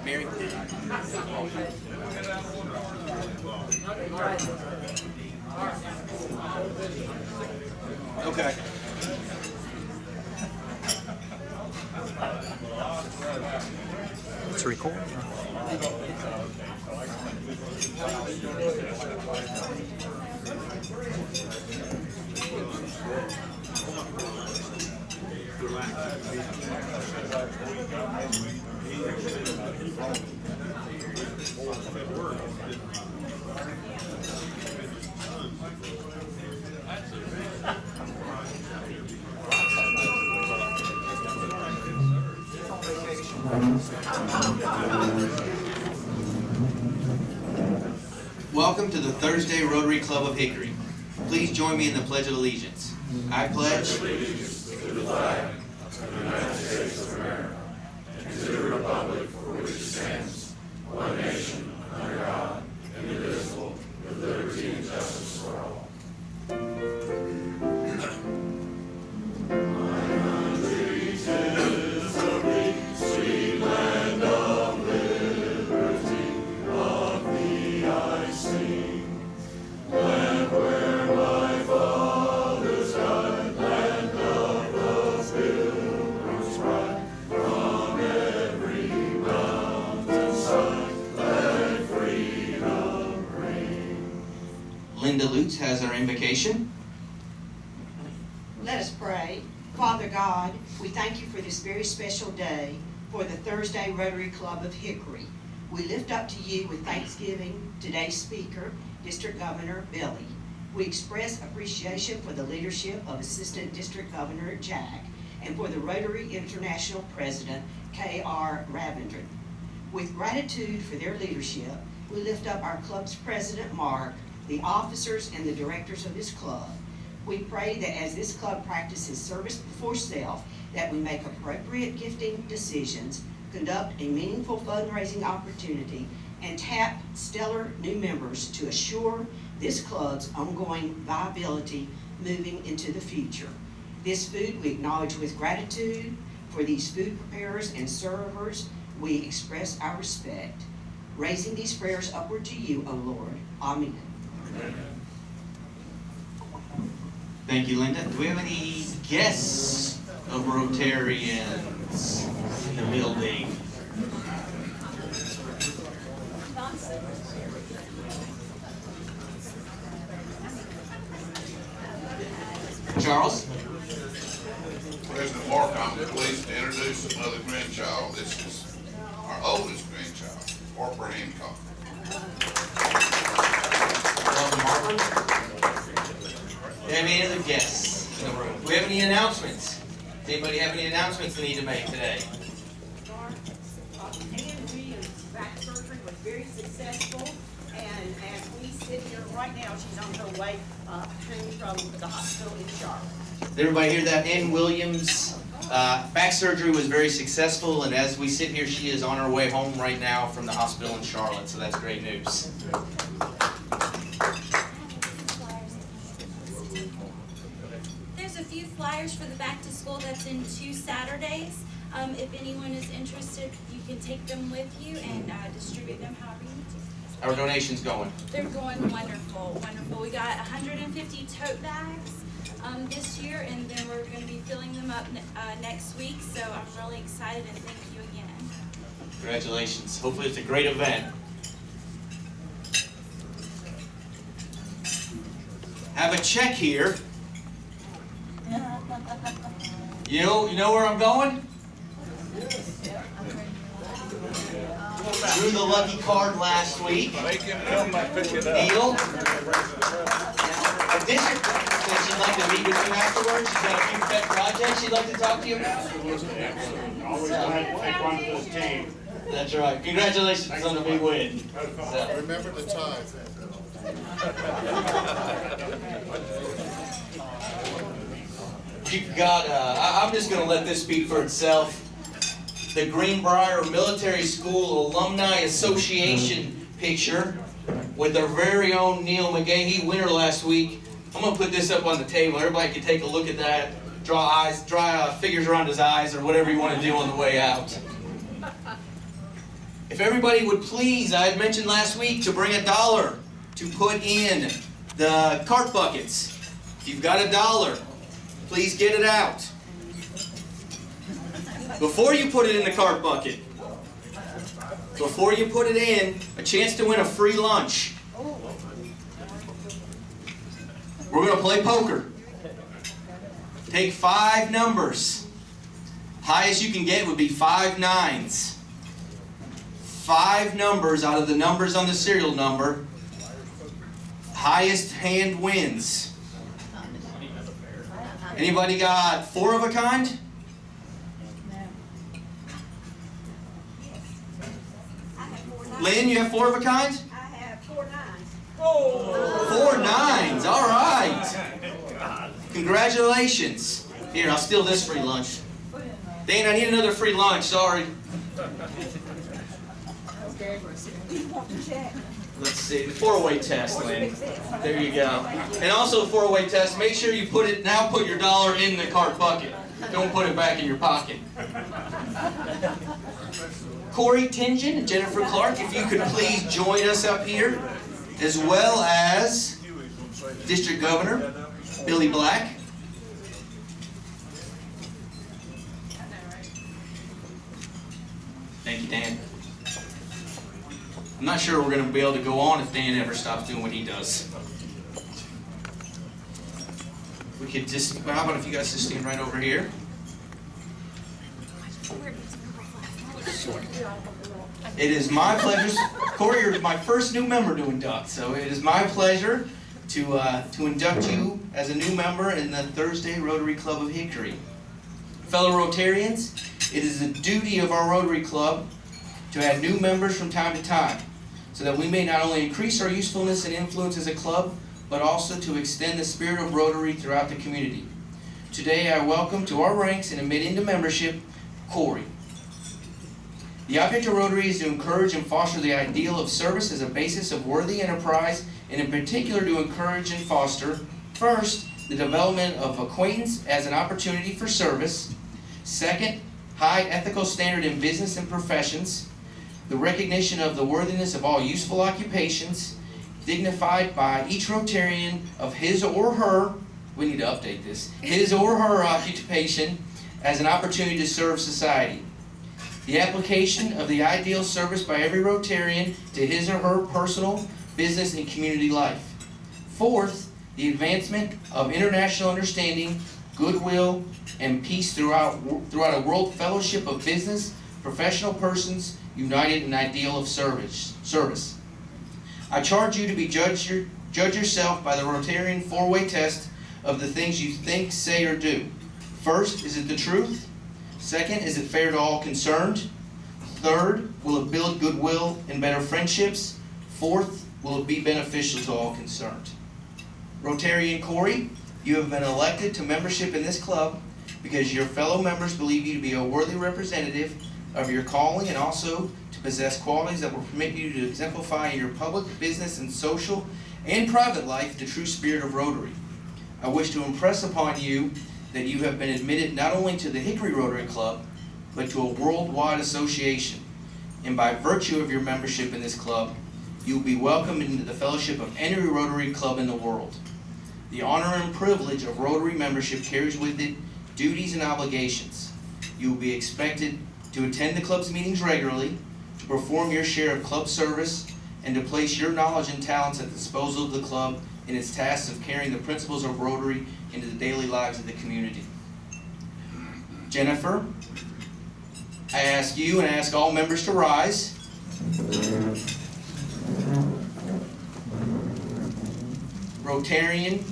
Mary? Okay. Let's record. Welcome to the Thursday Rotary Club of Hickory. Please join me in the Pledge of Allegiance. I pledge allegiance to the flag of the United States of America and to the republic for which it stands, one nation, under God, indivisible, with liberty and justice for all. My country 'tis a free, sweet land of liberty, of thee I sing. Land where my fathers died, land of the pilgrim's pride, from every mountainside, let freedom ring. Linda Lutz has our invocation. Let us pray. Father God, we thank you for this very special day for the Thursday Rotary Club of Hickory. We lift up to you with thanksgiving today's speaker, District Governor Billy. We express appreciation for the leadership of Assistant District Governor Jack and for the Rotary International President, K.R. Ravindran. With gratitude for their leadership, we lift up our club's president, Mark, the officers and the directors of this club. We pray that as this club practices service before self, that we make appropriate gifting decisions, conduct a meaningful fundraising opportunity, and tap stellar new members to assure this club's ongoing viability moving into the future. This food we acknowledge with gratitude. For these food preparers and servers, we express our respect. Raising these prayers upward to you, O Lord. Amen. Amen. Thank you, Linda. Do we have any guests of Rotarians in the building? Charles? President Mark, I'm pleased to introduce another grandchild. This is our oldest grandchild, Harper Hancock. Welcome, Harper. Do we have any other guests in the room? Do we have any announcements? Does anybody have any announcements they need to make today? Andrea's back surgery was very successful, and as we sit here right now, she's on her way home from the hospital in Charlotte. Did everybody hear that? Ann Williams' back surgery was very successful, and as we sit here, she is on her way home right now from the hospital in Charlotte, so that's great news. There's a few flyers for the back to school that's in 2 Saturdays. If anyone is interested, you can take them with you and distribute them however you need to. Our donations going? They're going wonderful, wonderful. We got 150 tote bags this year, and then we're going to be filling them up next week, so I'm really excited, and thank you again. Congratulations. Hopefully it's a great event. Have a check here. You know where I'm going? Drew the lucky card last week. Make him come and pick it up. Neil. The district said she'd like to meet with you afterwards. She's got a few pet projects she'd like to talk to you about. Always glad to take one for the team. That's right. Congratulations on the big win. So. Remember the time. You've got, I'm just going to let this speak for itself. The Greenbrier Military School Alumni Association picture with our very own Neil McGahee, winner last week. I'm going to put this up on the table. Everybody can take a look at that. Draw figures around his eyes or whatever you want to do on the way out. If everybody would please, I had mentioned last week to bring $1 to put in the cart buckets. If you've got $1, please get it out. Before you put it in the cart bucket, before you put it in, a chance to win a free lunch. We're going to play poker. Take 5 numbers. Highest you can get would be 5 nines. 5 numbers out of the numbers on the serial number. Highest hand wins. Anybody got 4 of a kind? Lynn, you have 4 of a kind? I have 4 nines. 4 nines, all right. Congratulations. Here, I'll steal this free lunch. Dane, I need another free lunch, sorry. Do you want to check? Let's see, the 4-way test, Lynn. There you go. And also the 4-way test, make sure you put your $1 in the cart bucket. Don't put it back in your pocket. Corey Tingen and Jennifer Clark, if you could please join us up here, as well as District Governor Billy Black. Thank you, Dan. I'm not sure we're going to be able to go on if Dan ever stops doing what he does. We could just, well, how about if you guys just stand right over here? It is my pleasure, Corey, you're my first new member to induct, so it is my pleasure to induct you as a new member in the Thursday Rotary Club of Hickory. Fellow Rotarians, it is the duty of our Rotary Club to add new members from time to time, so that we may not only increase our usefulness and influence as a club, but also to extend the spirit of Rotary throughout the community. Today I welcome to our ranks and admit into membership, Corey. The object of Rotary is to encourage and foster the ideal of service as a basis of worthy enterprise, and in particular to encourage and foster, first, the development of acquaintance as an opportunity for service, second, high ethical standard in business and professions, the recognition of the worthiness of all useful occupations, dignified by each Rotarian of his or her, we need to update this, his or her occupation as an opportunity to serve society. The application of the ideal service by every Rotarian to his or her personal, business, and community life. Fourth, the advancement of international understanding, goodwill, and peace throughout a world fellowship of business, professional persons united in ideal of service. I charge you to be judge yourself by the Rotarian 4-way test of the things you think, say, or do. First, is it the truth? Second, is it fair to all concerned? Third, will it build goodwill and better friendships? Fourth, will it be beneficial to all concerned? Rotarian Corey, you have been elected to membership in this club because your fellow members believe you to be a worthy representative of your calling and also to possess qualities that will permit you to exemplify in your public, business, and social and private life the true spirit of Rotary. I wish to impress upon you that you have been admitted not only to the Hickory Rotary Club, but to a worldwide association. And by virtue of your membership in this club, you will be welcomed into the fellowship of any Rotary Club in the world. The honor and privilege of Rotary membership carries with it duties and obligations. You will be expected to attend the club's meetings regularly, to perform your share of club service, and to place your knowledge and talents at the disposal of the club in its tasks of carrying the principles of Rotary into the daily lives of the community. Jennifer, I ask you and I ask all members to rise. Rotarian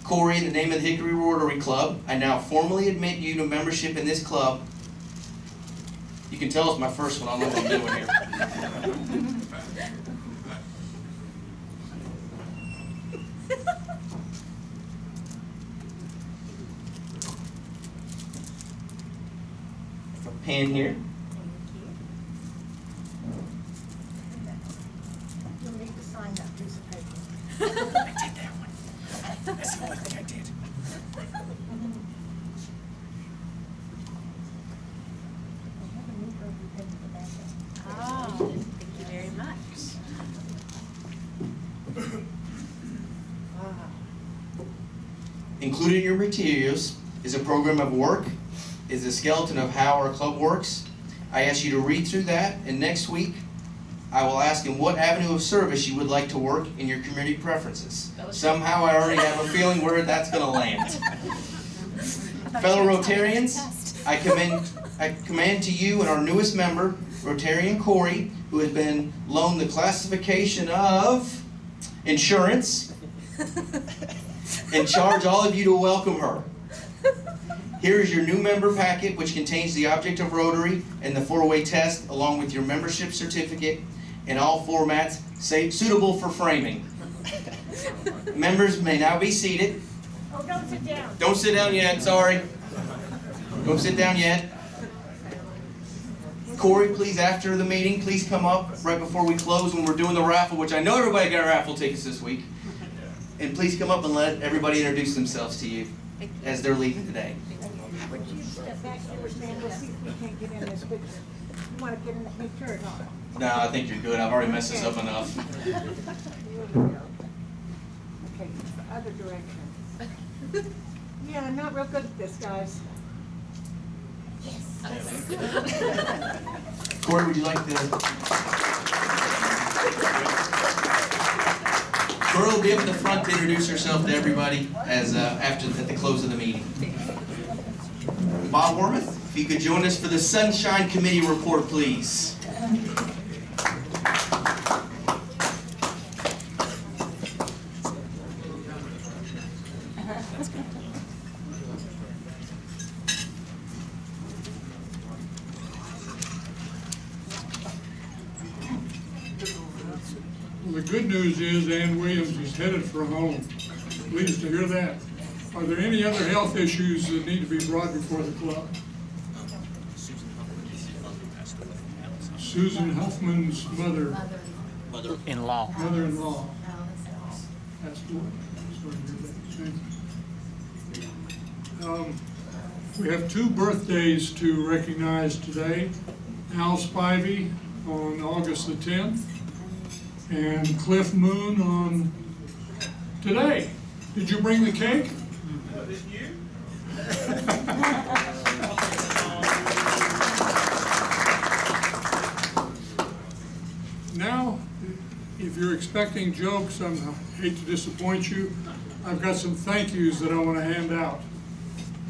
Corey, in the name of the Hickory Rotary Club, I now formally admit you to membership in this club. You can tell it's my first one, I don't know what I'm doing here. A pen here. You'll need to sign that piece of paper. I did that one. That's the only thing I did. Included in your materials is a program of work, is a skeleton of how our club works. I ask you to read through that, and next week, I will ask in what avenue of service you would like to work in your community preferences. Somehow I already have a feeling where that's gonna land. Fellow Rotarians, I commend to you and our newest member, Rotarian Hickory, who has been loaned the classification of insurance, and charge all of you to welcome her. Here is your new member packet, which contains the object of Rotary and the 4-way test, along with your membership certificate in all formats suitable for framing. Members may now be seated. Oh, don't sit down. Don't sit down yet, sorry. Don't sit down yet. Corey, please, after the meeting, please come up right before we close when we're doing the raffle, which I know everybody got raffle tickets this week. And please come up and let everybody introduce themselves to you as they're leaving today. Would you step back there, Stan? We'll see if we can't get in this picture. You want to get in the picture or not? No, I think you're good. I've already messed this up enough. Here we go. Okay, the other direction. Yeah, I'm not real good at this, guys. Corey, would you like to? Corey will be up at the front to introduce herself to everybody as at the close of the meeting. Bob Wormuth, if you could join us for the Sunshine Committee report, please. Well, the good news is Ann Williams is headed for home. Pleased to hear that. Are there any other health issues that need to be brought before the club? Susan Huffman's Mother-in-law. Mother-in-law. That's good. Sorry to hear that. We have 2 birthdays to recognize today. Al Spivey on August the 10th and Cliff Moon on today. Did you bring the cake? Now, if you're expecting jokes, I hate to disappoint you. I've got some thank yous that I want to hand out.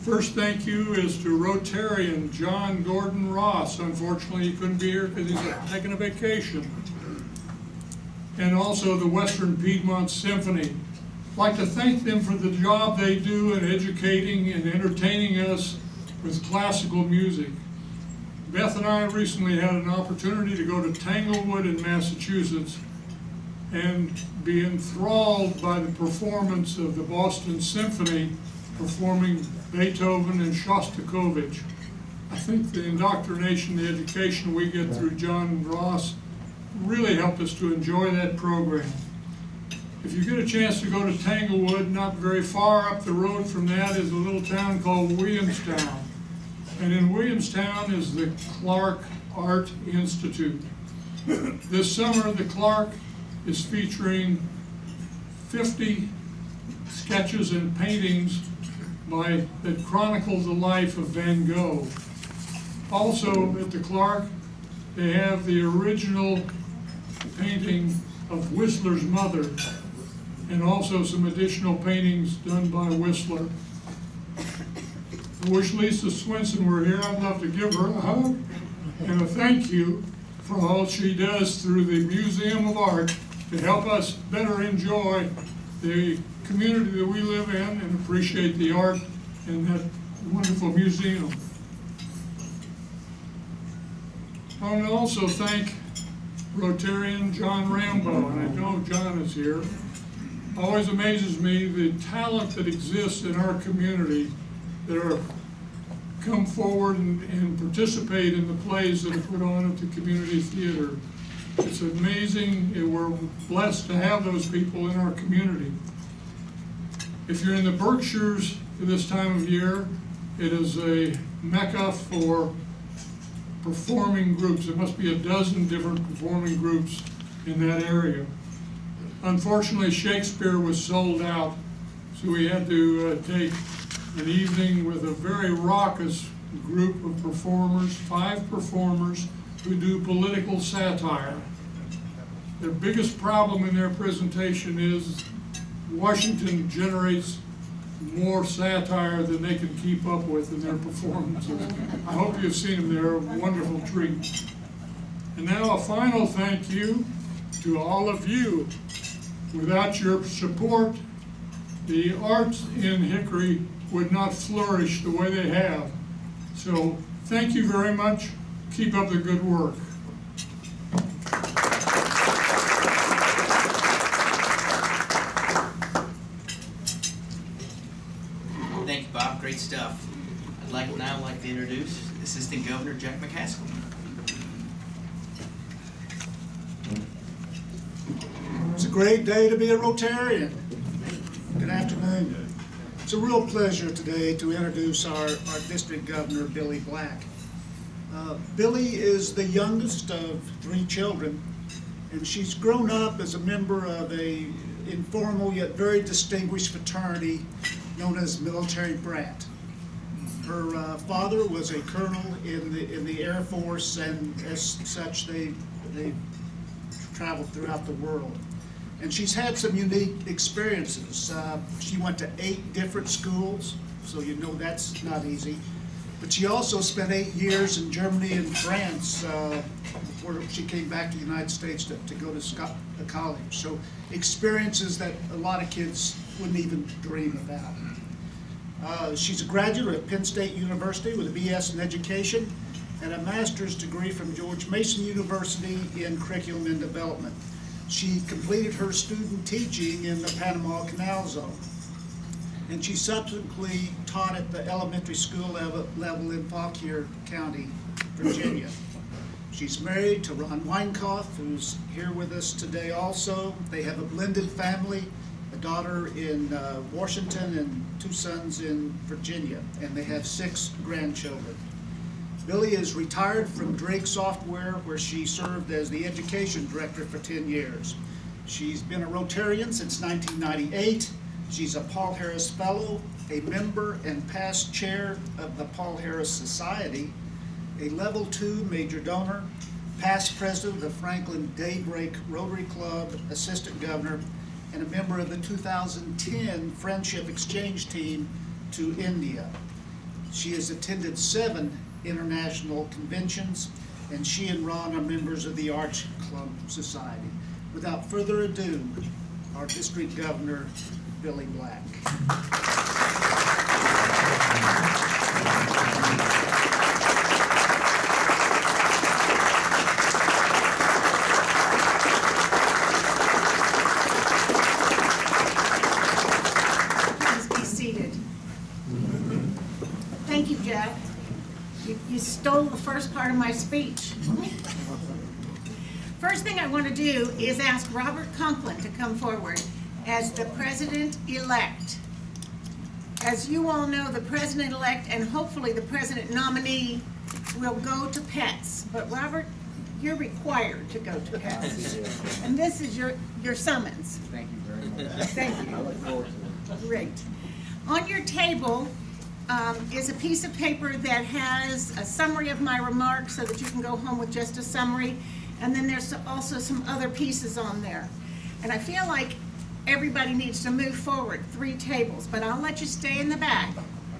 First thank you is to Rotarian John Gordon Ross. Unfortunately, he couldn't be here because he's taking a vacation. And also the Western Piedmont Symphony. I'd like to thank them for the job they do in educating and entertaining us with classical music. Beth and I recently had an opportunity to go to Tanglewood in Massachusetts and be enthralled by the performance of the Boston Symphony performing Beethoven and Shostakovich. I think the indoctrination, the education we get through John Ross really helped us to enjoy that program. If you get a chance to go to Tanglewood, not very far up the road from that is a little town called Williamstown. And in Williamstown is the Clark Art Institute. This summer, the Clark is featuring 50 sketches and paintings that chronicle the life of Van Gogh. Also at the Clark, they have the original painting of Whistler's mother, and also some additional paintings done by Whistler. I wish Lisa Swinson were here. I'd love to give her a hug and a thank you for all she does through the Museum of Art to help us better enjoy the community that we live in and appreciate the art in that wonderful museum. I want to also thank Rotarian John Rambo, and I know John is here. Always amazes me the talent that exists in our community that come forward and participate in the plays that are put on at the community theater. It's amazing, and we're blessed to have those people in our community. If you're in the Berkshires at this time of year, it is a mecca for performing groups. There must be a dozen different performing groups in that area. Unfortunately, Shakespeare was sold out, So we had to take an evening with a very raucous group of performers, 5 performers who do political satire. Their biggest problem in their presentation is Washington generates more satire than they can keep up with in their performances. I hope you've seen them. They're a wonderful treat. And now a final thank you to all of you. Without your support, the arts in Hickory would not flourish the way they have. So thank you very much. Keep up the good work. Thank you, Bob. Great stuff. I'd now like to introduce Assistant Governor Jack McCaskill. It's a great day to be a Rotarian. Good afternoon. It's a real pleasure today to introduce our District Governor, Billy Black. Billy is the youngest of 3 children, and she's grown up as a member of a informal yet very distinguished fraternity known as Military Brat. Her father was a colonel in the Air Force, and as such they traveled throughout the world. And she's had some unique experiences. She went to 8 different schools, so you know that's not easy. But she also spent 8 years in Germany and France before she came back to the United States to go to college. So experiences that a lot of kids wouldn't even dream about. She's a graduate of Penn State University with a BS in education and a master's degree from George Mason University in curriculum and development. She completed her student teaching in the Panama Canal Zone, and she subsequently taught at the elementary school level in Fauquier County, Virginia. She's married to Ron Weinkoff, who's here with us today also. They have a blended family, a daughter in Washington and 2 sons in Virginia, and they have 6 grandchildren. Billy is retired from Drake Software, where she served as the education director for 10 years. She's been a Rotarian since 1998. She's a Paul Harris Fellow, a member and past chair of the Paul Harris Society, a Level 2 major donor, past president of the Franklin Daybreak Rotary Club, assistant governor, and a member of the 2010 Friendship Exchange Team to India. She has attended 7 international conventions, and she and Ron are members of the Arts Club Society. Without further ado, our District Governor, Billy Black. Please be seated. Thank you, Jack. You stole the first part of my speech. First thing I want to do is ask Robert Conklin to come forward as the President-elect. As you all know, the President-elect and hopefully the President nominee will go to pets. But Robert, you're required to go to pets. And this is your summons. Thank you very much. Thank you. I look forward to it. Great. On your table is a piece of paper that has a summary of my remarks so that you can go home with just a summary. And then there's also some other pieces on there. And I feel like everybody needs to move forward 3 tables, but I'll let you stay in the back.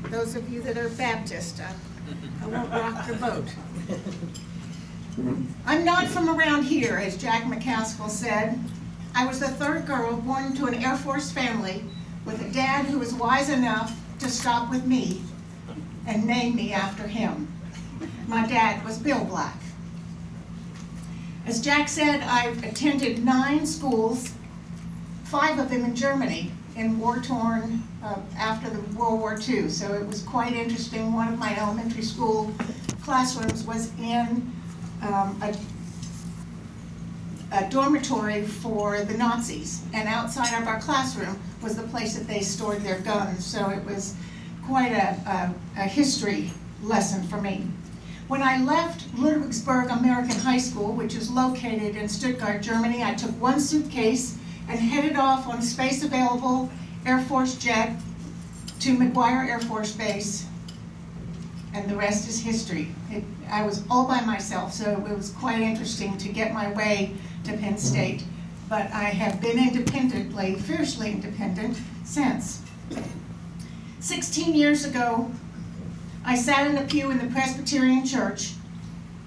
Those of you that are Baptist, I won't rock the boat. I'm not from around here, as Jack McCaskill said. I was the 3rd girl born to an Air Force family with a dad who was wise enough to stop with me and name me after him. My dad was Bill Black. As Jack said, I've attended 9 schools, 5 of them in Germany, in war-torn after the World War II. So it was quite interesting. One of my elementary school classrooms was in a dormitory for the Nazis, and outside of our classroom was the place that they stored their guns. So it was quite a history lesson for me. When I left Ludwigsburg American High School, which is located in Stuttgart, Germany, I took 1 suitcase and headed off on space available Air Force jet to McGuire Air Force Base, and the rest is history. I was all by myself, so it was quite interesting to get my way to Penn State. But I have been independently, fiercely independent, since. 16 years ago, I sat in a pew in the Presbyterian Church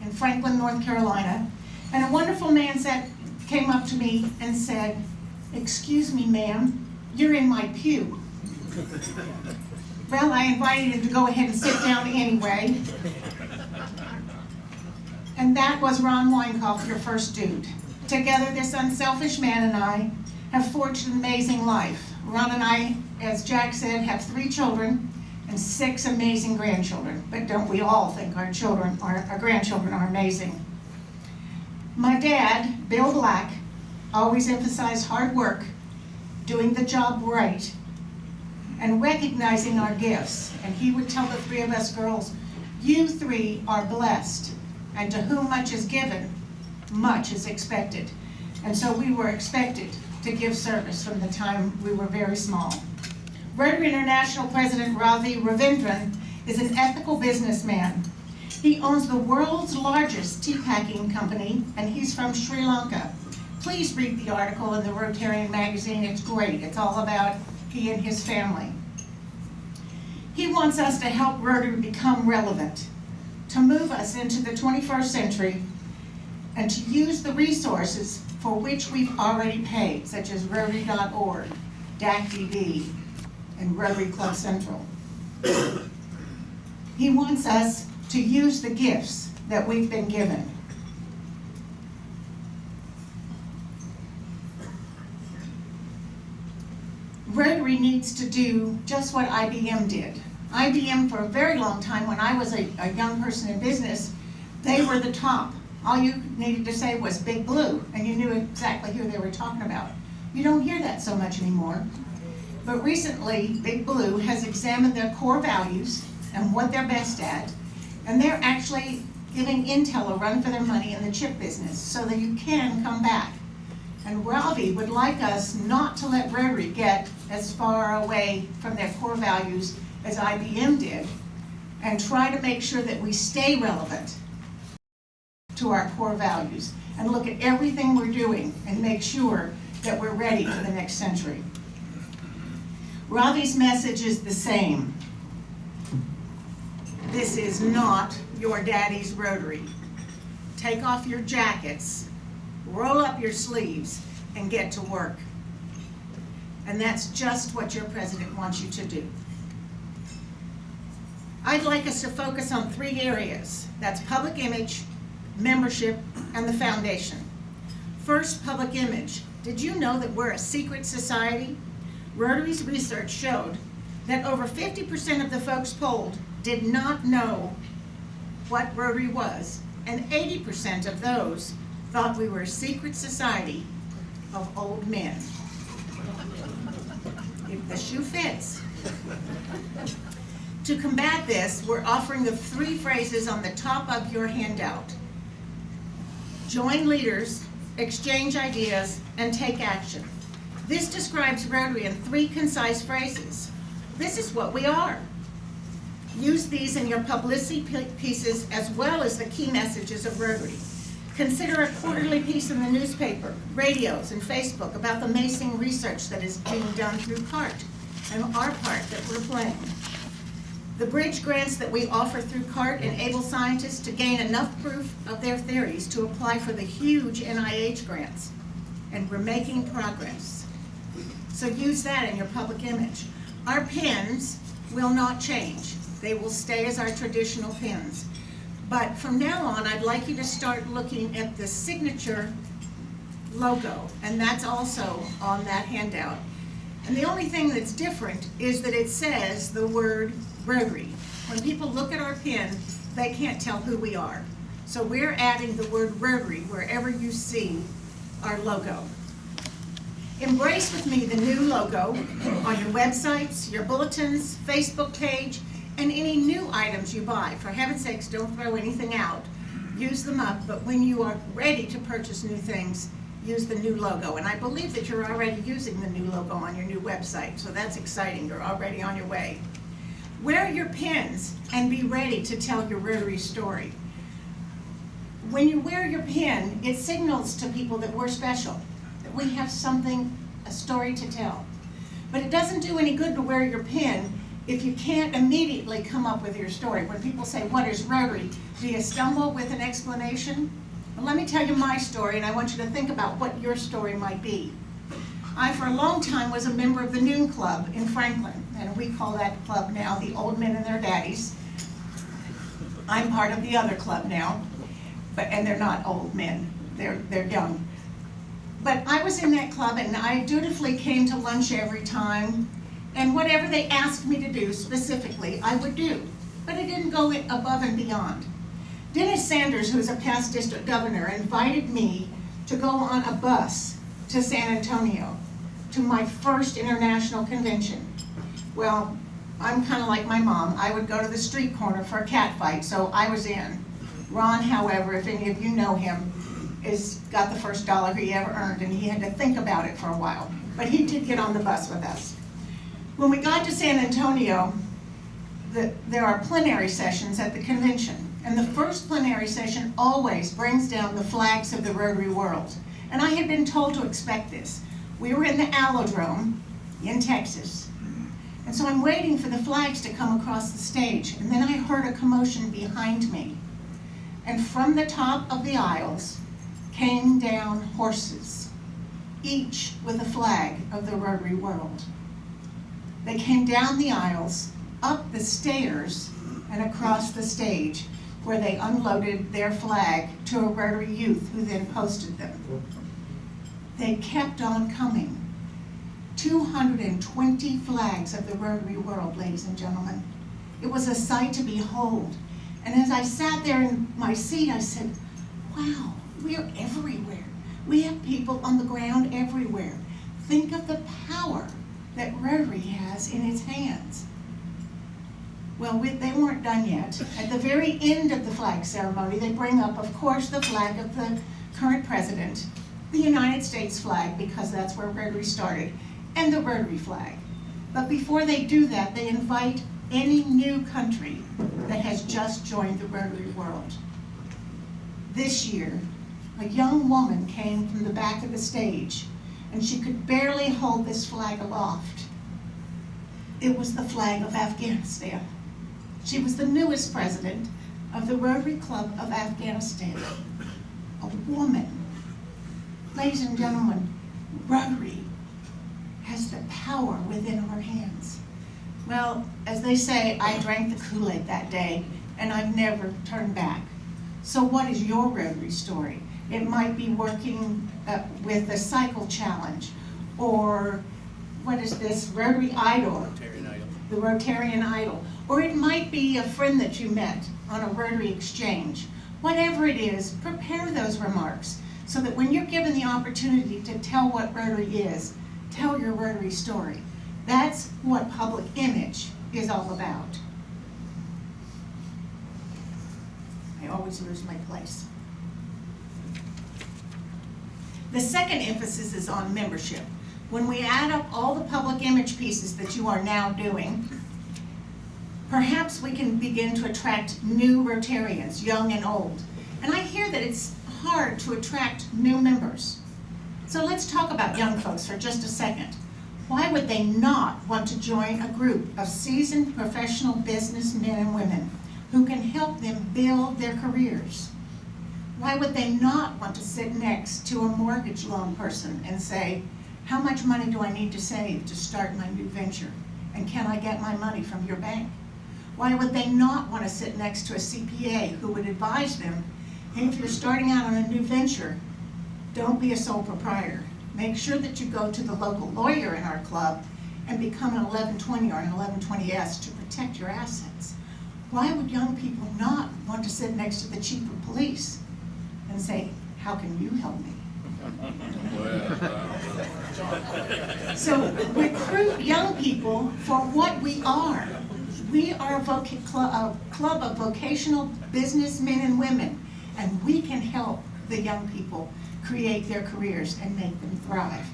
in Franklin, North Carolina, and a wonderful man came up to me and said, "Excuse me, ma'am, you're in my pew." Well, I invited him to go ahead and sit down anyway. And that was Ron Weinkauf, your first dude. Together, this unselfish man and I have forged an amazing life. Ron and I, as Jack said, have 3 children and 6 amazing grandchildren. But don't we all think our grandchildren are amazing? My dad, Bill Black, always emphasized hard work, doing the job right, and recognizing our gifts. And he would tell the 3 of us girls, "You 3 are blessed, and to whom much is given, much is expected." And so we were expected to give service from the time we were very small. Rotary International President Ravi Ravindran is an ethical businessman. He owns the world's largest tea packing company, and he's from Sri Lanka. Please read the article in the Rotarian magazine. It's great. It's all about he and his family. He wants us to help Rotary become relevant, to move us into the 21st century, and to use the resources for which we've already paid, such as Rotary.org, DAC-DB, and Rotary Club Central. He wants us to use the gifts that we've been given. Rotary needs to do just what IBM did. IBM, for a very long time, when I was a young person in business, they were the top. All you needed to say was Big Blue, and you knew exactly who they were talking about. You don't hear that so much anymore. But recently, Big Blue has examined their core values and what they're best at, and they're actually giving Intel a run for their money in the chip business so that you can come back. And Ravi would like us not to let Rotary get as far away from their core values as IBM did, and try to make sure that we stay relevant to our core values and look at everything we're doing and make sure that we're ready for the next century. Ravi's message is the same. This is not your daddy's Rotary. Take off your jackets, roll up your sleeves, and get to work. And that's just what your president wants you to do. I'd like us to focus on 3 areas. That's public image, membership, and the foundation. First, public image. Did you know that we're a secret society? Rotary's research showed that over 50% of the folks polled did not know what Rotary was, and 80% of those thought we were a secret society of old men. If the shoe fits. To combat this, we're offering the 3 phrases on the top of your handout. Join leaders, exchange ideas, and take action. This describes Rotary in 3 concise phrases. This is what we are. Use these in your publicity pieces as well as the key messages of Rotary. Consider a quarterly piece in the newspaper, radios, and Facebook about the amazing research that is being done through CART and our part that we're playing. The bridge grants that we offer through CART enable scientists to gain enough proof of their theories to apply for the huge NIH grants, and we're making progress. So use that in your public image. Our pins will not change. They will stay as our traditional pins. But from now on, I'd like you to start looking at the signature logo, and that's also on that handout. And the only thing that's different is that it says the word Rotary. When people look at our pin, they can't tell who we are. So we're adding the word Rotary wherever you see our logo. Embrace with me the new logo on your websites, your bulletins, Facebook page, and any new items you buy. For heaven's sakes, don't throw anything out. Use them up, but when you are ready to purchase new things, use the new logo. And I believe that you're already using the new logo on your new website, so that's exciting. You're already on your way. Wear your pins and be ready to tell your Rotary story. When you wear your pin, it signals to people that we're special, that we have something, a story to tell. But it doesn't do any good to wear your pin if you can't immediately come up with your story. When people say, what is Rotary? Do you stumble with an explanation? Well, let me tell you my story, and I want you to think about what your story might be. I, for a long time, was a member of the Noon Club in Franklin, and we call that club now the Old Men and Their Daddies. I'm part of the other club now, and they're not old men, they're young. But I was in that club, and I dutifully came to lunch every time, and whatever they asked me to do specifically, I would do. But I didn't go above and beyond. Dennis Sanders, who is a past district governor, invited me to go on a bus to San Antonio to my first international convention. Well, I'm kind of like my mom. I would go to the street corner for a cat fight, so I was in. Ron, however, if any of you know him, got the first dollar he ever earned, and he had to think about it for a while. But he did get on the bus with us. When we got to San Antonio, there are plenary sessions at the convention. And the first plenary session always brings down the flags of the Rotary world. And I had been told to expect this. We were in the Allodrome in Texas. And so I'm waiting for the flags to come across the stage. And then I heard a commotion behind me. And from the top of the aisles came down horses, each with a flag of the Rotary world. They came down the aisles, up the stairs, and across the stage, where they unloaded their flag to a Rotary youth who then posted them. They kept on coming. 220 flags of the Rotary world, ladies and gentlemen. It was a sight to behold. And as I sat there in my seat, I said, wow, we're everywhere. We have people on the ground everywhere. Think of the power that Rotary has in its hands. Well, they weren't done yet. At the very end of the flag ceremony, they bring up, of course, the flag of the current president, the United States flag, because that's where Rotary started, and the Rotary flag. But before they do that, they invite any new country that has just joined the Rotary world. This year, a young woman came from the back of the stage, and she could barely hold this flag aloft. It was the flag of Afghanistan. She was the newest president of the Rotary Club of Afghanistan, a woman. Ladies and gentlemen, Rotary has the power within our hands. Well, as they say, I drank the Kool-Aid that day, and I've never turned back. So what is your Rotary story? It might be working with the Cycle Challenge, or what is this, Rotary Idol, the Rotarian Idol. Or it might be a friend that you met on a Rotary exchange. Whatever it is, prepare those remarks so that when you're given the opportunity to tell what Rotary is, tell your Rotary story. That's what public image is all about. I always lose my place. The second emphasis is on membership. When we add up all the public image pieces that you are now doing, perhaps we can begin to attract new Rotarians, young and old. And I hear that it's hard to attract new members. So let's talk about young folks for just a second. Why would they not want to join a group of seasoned professional businessmen and women who can help them build their careers? Why would they not want to sit next to a mortgage loan person and say, how much money do I need to save to start my new venture? And can I get my money from your bank? Why would they not want to sit next to a CPA who would advise them, hey, if you're starting out on a new venture, don't be a sole proprietor. Make sure that you go to the local lawyer in our club and become an 1120 or an 1120S to protect your assets. Why would young people not want to sit next to the chief of police and say, how can you help me? So recruit young people for what we are. We are a club of vocational businessmen and women, and we can help the young people create their careers and make them thrive.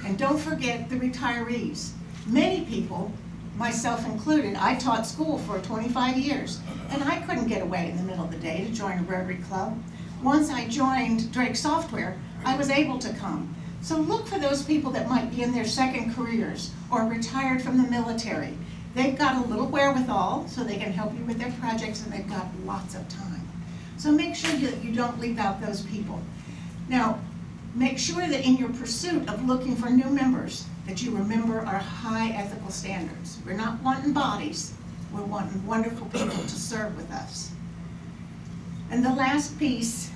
And don't forget the retirees. Many people, myself included, I taught school for 25 years, and I couldn't get away in the middle of the day to join a Rotary Club. Once I joined Drake Software, I was able to come. So look for those people that might be in their second careers or retired from the military. They've got a little wherewithal, so they can help you with their projects, and they've got lots of time. So make sure that you don't leave out those people. Now, make sure that in your pursuit of looking for new members, that you remember our high ethical standards. We're not wanting bodies, we're wanting wonderful people to serve with us. And the last piece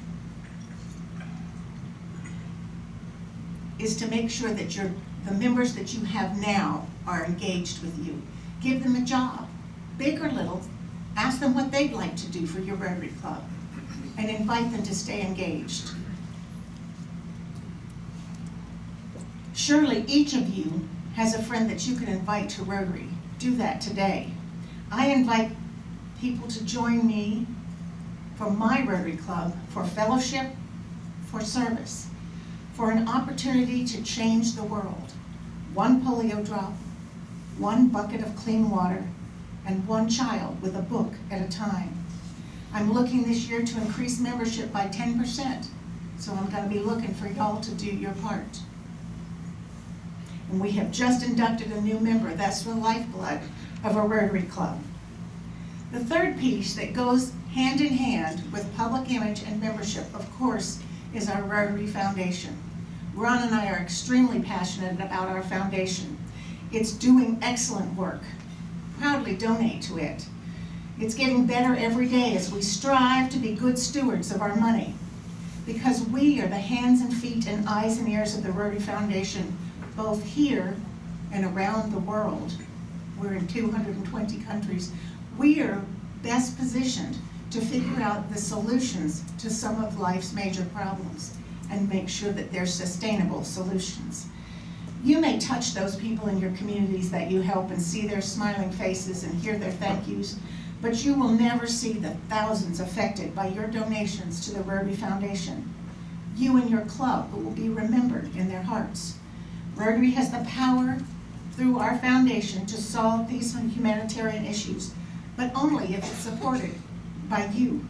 is to make sure that the members that you have now are engaged with you. Give them a job, big or little. Ask them what they'd like to do for your Rotary Club, and invite them to stay engaged. Surely each of you has a friend that you can invite to Rotary. Do that today. I invite people to join me for my Rotary Club for fellowship, for service, for an opportunity to change the world. One polio drop, one bucket of clean water, and one child with a book at a time. I'm looking this year to increase membership by 10%, so I'm going to be looking for y'all to do your part. And we have just inducted a new member. That's the lifeblood of a Rotary Club. The third piece that goes hand in hand with public image and membership, of course, is our Rotary Foundation. Ron and I are extremely passionate about our foundation. It's doing excellent work. Proudly donate to it. It's getting better every day as we strive to be good stewards of our money, because we are the hands and feet and eyes and ears of the Rotary Foundation, both here and around the world. We're in 220 countries. We are best positioned to figure out the solutions to some of life's major problems and make sure that they're sustainable solutions. You may touch those people in your communities that you help and see their smiling faces and hear their thank yous, but you will never see the thousands affected by your donations to the Rotary Foundation. You and your club will be remembered in their hearts. Rotary has the power through our foundation to solve these humanitarian issues, but only if it's supported by you.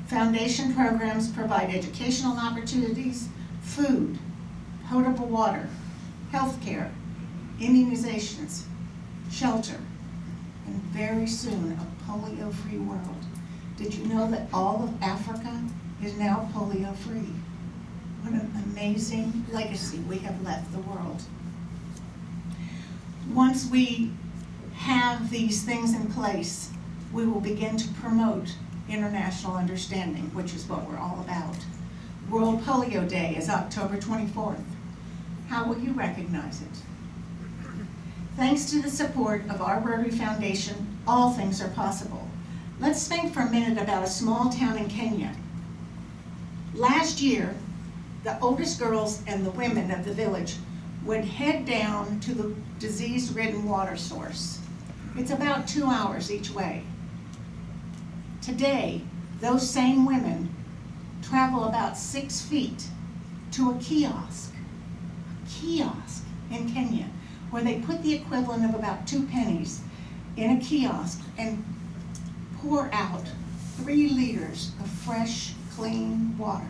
Foundation programs provide educational opportunities, food, potable water, health care, immunizations, shelter, and very soon a polio-free world. Did you know that all of Africa is now polio-free? What an amazing legacy we have left the world. Once we have these things in place, we will begin to promote international understanding, which is what we're all about. World Polio Day is October 24th. How will you recognize it? Thanks to the support of our Rotary Foundation, all things are possible. Let's think for a minute about a small town in Kenya. Last year, the oldest girls and the women of the village would head down to the disease-ridden water source. It's about 2 hours each way. Today, those same women travel about 6 feet to a kiosk in Kenya, where they put the equivalent of about 2 pennies in a kiosk and pour out 3 liters of fresh, clean water.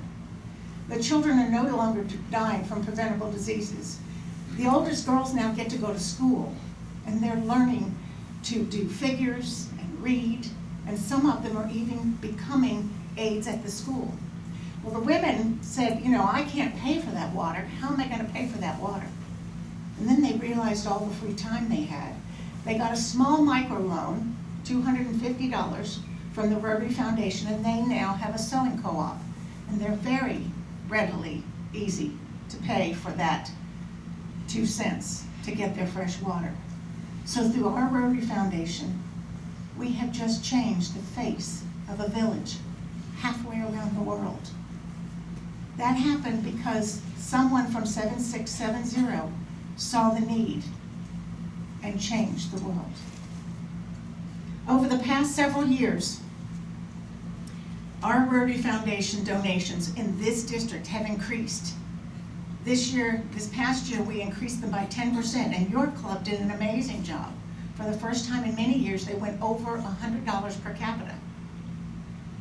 The children are no longer dying from preventable diseases. The oldest girls now get to go to school, and they're learning to do figures and read, and some of them are even becoming aides at the school. Well, the women said, you know, I can't pay for that water. How am I going to pay for that water? And then they realized all the free time they had. They got a small microloan, $250 from the Rotary Foundation, and they now have a sewing co-op. And they're very readily easy to pay for that 2 cents to get their fresh water. So through our Rotary Foundation, we have just changed the face of a village halfway around the world. That happened because someone from 7670 saw the need and changed the world. Over the past several years, Our Rotary Foundation donations in this district have increased. This past year, we increased them by 10%, and your club did an amazing job. For the first time in many years, they went over $100 per capita.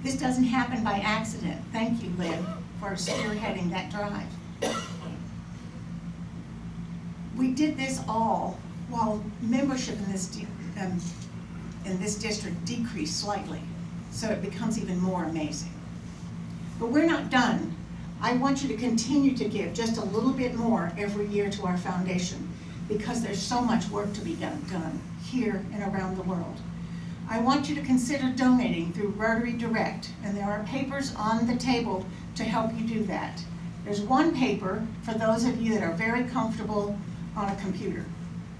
This doesn't happen by accident. Thank you, Lynn, for spearheading that drive. We did this all while membership in this district decreased slightly, so it becomes even more amazing. But we're not done. I want you to continue to give just a little bit more every year to our foundation, because there's so much work to be done here and around the world. I want you to consider donating through Rotary Direct, and there are papers on the table to help you do that. There's one paper for those of you that are very comfortable on a computer.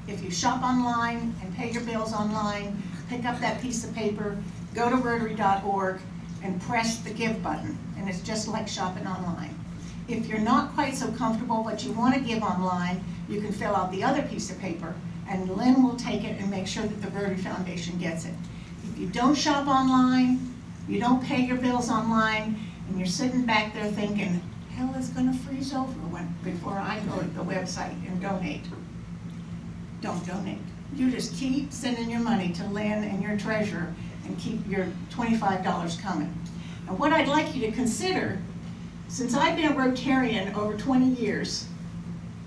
If you shop online and pay your bills online, pick up that piece of paper, go to Rotary.org and press the give button, and it's just like shopping online. If you're not quite so comfortable but you want to give online, you can fill out the other piece of paper, and Lynn will take it and make sure that the Rotary Foundation gets it. If you don't shop online, you don't pay your bills online, and you're sitting back there thinking, hell is going to freeze over before I go to the website and donate. Don't donate. You just keep sending your money to Lynn and your treasurer and keep your $25 coming. And what I'd like you to consider, since I've been a Rotarian over 20 years,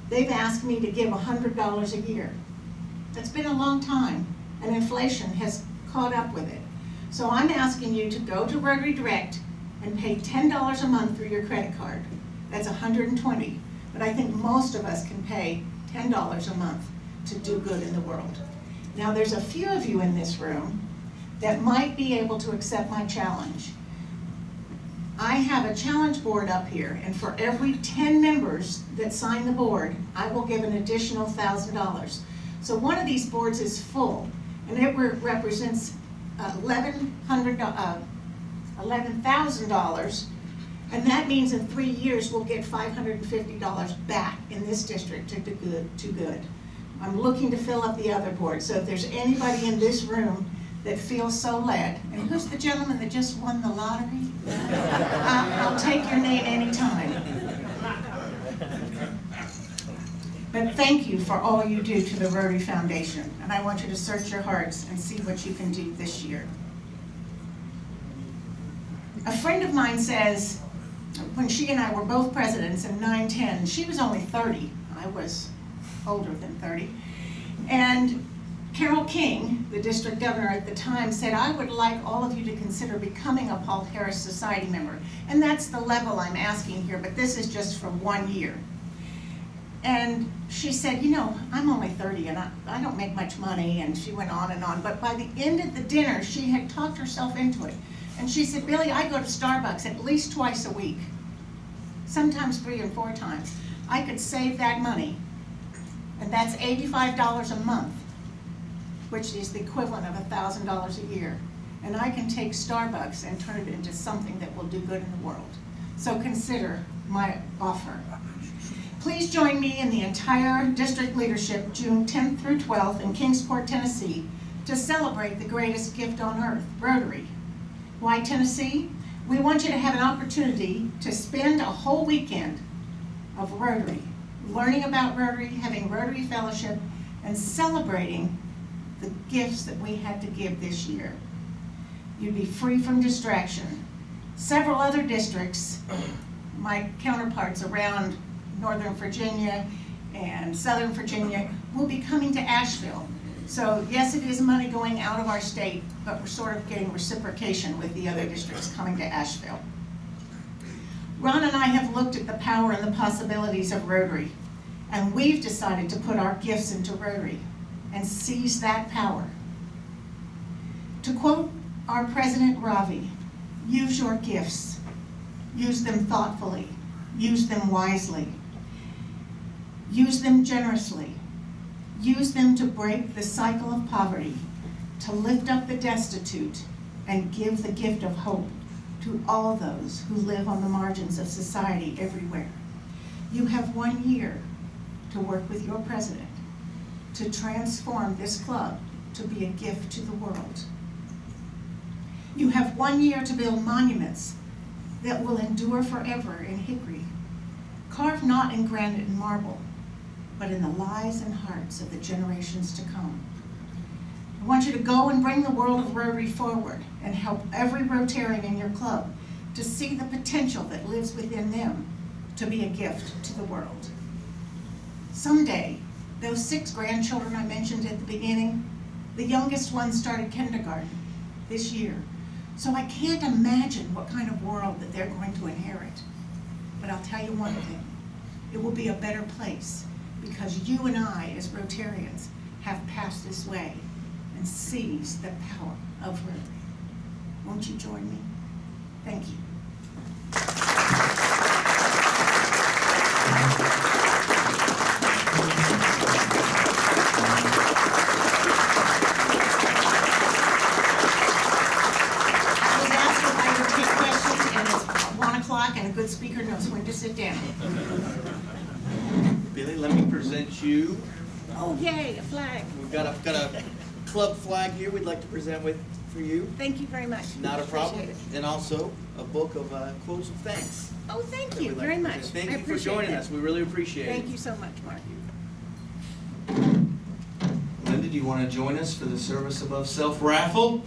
they've asked me to give $100 a year. That's been a long time, and inflation has caught up with it. So I'm asking you to go to Rotary Direct and pay $10 a month through your credit card. That's $120, but I think most of us can pay $10 a month to do good in the world. Now, there's a few of you in this room that might be able to accept my challenge. I have a challenge board up here, and for every 10 members that sign the board, I will give an additional $1,000. So one of these boards is full, and it represents $11,000, and that means in 3 years we'll get $550 back in this district to good. I'm looking to fill up the other board, so if there's anybody in this room that feels so led, and who's the gentleman that just won the lottery? I'll take your name anytime. But thank you for all you do to the Rotary Foundation, and I want you to search your hearts and see what you can do this year. A friend of mine says, when she and I were both presidents in 9/10, she was only 30. I was older than 30. And Carol King, the district governor at the time, said, I would like all of you to consider becoming a Paul Harris Society member. And that's the level I'm asking here, but this is just for 1 year. And she said, you know, I'm only 30 and I don't make much money, and she went on and on. But by the end of the dinner, she had talked herself into it. And she said, Billy, I go to Starbucks at least twice a week, sometimes 3 and 4 times. I could save that money, and that's $85 a month, which is the equivalent of $1,000 a year. And I can take Starbucks and turn it into something that will do good in the world. So consider my offer. Please join me and the entire district leadership June 10th through 12th in Kingsport, Tennessee, to celebrate the greatest gift on earth, Rotary. Why Tennessee? We want you to have an opportunity to spend a whole weekend of Rotary, learning about Rotary, having Rotary Fellowship, and celebrating the gifts that we had to give this year. You'd be free from distraction. Several other districts, my counterparts around Northern Virginia and Southern Virginia, will be coming to Asheville. So yes, it is money going out of our state, but we're sort of getting reciprocation with the other districts coming to Asheville. Ron and I have looked at the power and the possibilities of Rotary, and we've decided to put our gifts into Rotary and seize that power. To quote our President Ravi, use your gifts, use them thoughtfully, use them wisely, use them generously, use them to break the cycle of poverty, to lift up the destitute, and give the gift of hope to all those who live on the margins of society everywhere. You have 1 year to work with your president to transform this club to be a gift to the world. You have 1 year to build monuments that will endure forever in Hickory, carved not in granite and marble, but in the lives and hearts of the generations to come. I want you to go and bring the world of Rotary forward and help every Rotarian in your club to see the potential that lives within them to be a gift to the world. Someday, those 6 grandchildren I mentioned at the beginning, the youngest one started kindergarten this year. So I can't imagine what kind of world that they're going to inherit. But I'll tell you one thing, it will be a better place because you and I, as Rotarians, have passed this way and seized the power of Rotary. Won't you join me? Thank you. And a good speaker knows when to sit down. Billy, let me present you. Oh, yay, a flag. We've got a club flag here we'd like to present for you. Thank you very much. Not a problem. Appreciate it. And also a book of quotes of thanks. Oh, thank that you we'd like very to much. present. Thank I you for appreciate joining that. us. We really appreciate it. Thank you so much, Mark. Linda, do you want to join us for the Service Above Self raffle?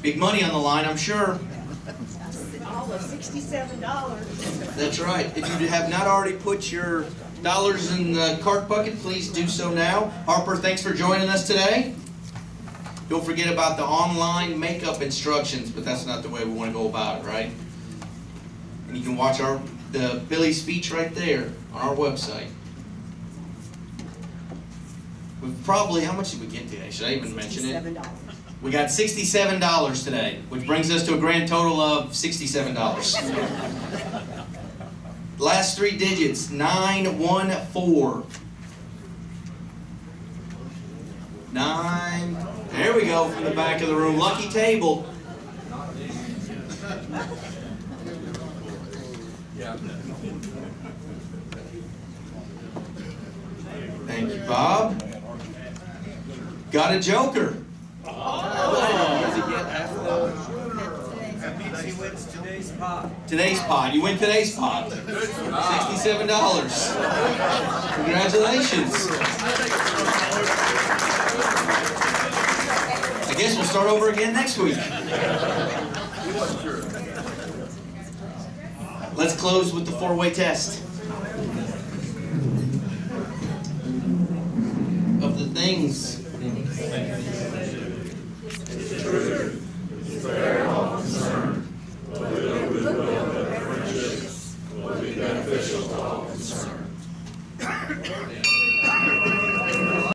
Big money on the line, I'm sure. All of $67. That's right. If you have not already put your dollars in the cart bucket, please do so now. Harper, thanks for joining us today. Don't forget about the online makeup instructions, but that's not the way we want to go about it, right? And you can watch the Billy's speech right there on our website. We've probably, how much did we get today? Should I even mention it? $67. We got $67 today, which brings us to a grand total of $67. Last 3 digits, 914. 9, there we go, from the back of the room. Lucky table. Thank you, Bob. Got a joker. That means he wins today's pot. Today's pot. You win today's pot. $67. Congratulations. I guess we'll start over again next week. Let's close with the 4-way test. Of the things. Very all concerned, but we will be beneficial to all concerned.